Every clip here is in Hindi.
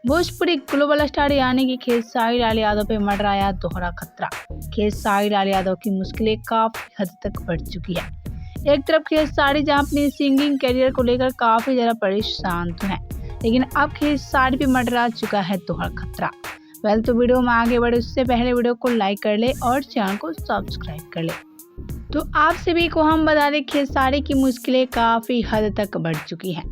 भोजपुरी ग्लोबल स्टार यानी कि खेसारी लाल यादव पे मंडराया दोहरा खतरा। खेसारी लाल यादव की मुश्किलें काफी हद तक बढ़ चुकी है। एक तरफ खेसारी जहां अपने सिंगिंग करियर को लेकर काफी ज्यादा परेशान तो है, लेकिन अब खेसारी पे मंडरा चुका है दोहरा खतरा। तो वीडियो में आगे बढ़े उससे पहले वीडियो को लाइक कर ले और चैनल को सब्सक्राइब कर ले। तो आप सभी को हम बता दें, खेसारी की मुश्किलें काफ़ी हद तक बढ़ चुकी हैं।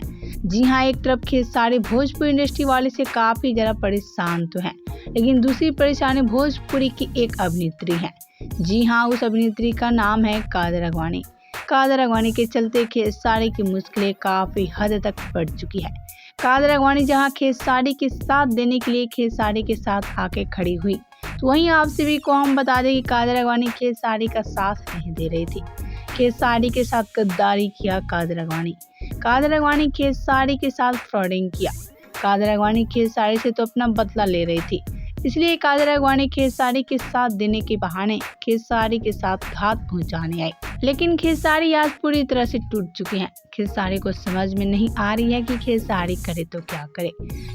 जी हाँ, एक तरफ खेसारी भोजपुरी इंडस्ट्री वाले से काफ़ी ज़्यादा परेशान तो हैं, लेकिन दूसरी परेशानी भोजपुरी की एक अभिनेत्री है। जी हाँ, उस अभिनेत्री का नाम है कादर अगवानी। कादर अगवानी के चलते खेसारी की मुश्किलें काफ़ी हद तक बढ़ चुकी है। कादर अगवानी जहाँ खेसारी के साथ देने के लिए खेसारी के साथ आके खड़ी हुई, तो वहीं आप सभी को हम बता दें कि कादर अगवानी खेसारी का साथ नहीं दे रही थी। खेसारी के साथ गद्दारी किया कादर अगवानी। कादर अगवानी खेसारी के साथ फ्रॉडिंग किया। कादर अगवानी खेसारी से तो अपना बदला ले रही थी, इसलिए कादर अगवानी खेसारी के साथ देने के बहाने खेसारी के साथ घात पहुंचाने आई। लेकिन खेसारी आज पूरी तरह से टूट चुके हैं। खेसारी को समझ में नहीं आ रही है कि खेसारी करे तो क्या करे,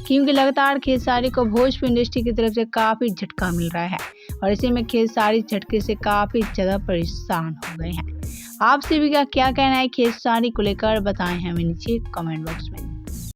क्योंकि लगातार खेसारी को भोजपुरी इंडस्ट्री की तरफ से काफी झटका मिल रहा है और इसी में खेसारी झटके से काफी ज्यादा परेशान हो गए हैं। आप सभी का क्या कहना है खेसारी को लेकर, बताएं हमें नीचे कमेंट बॉक्स में।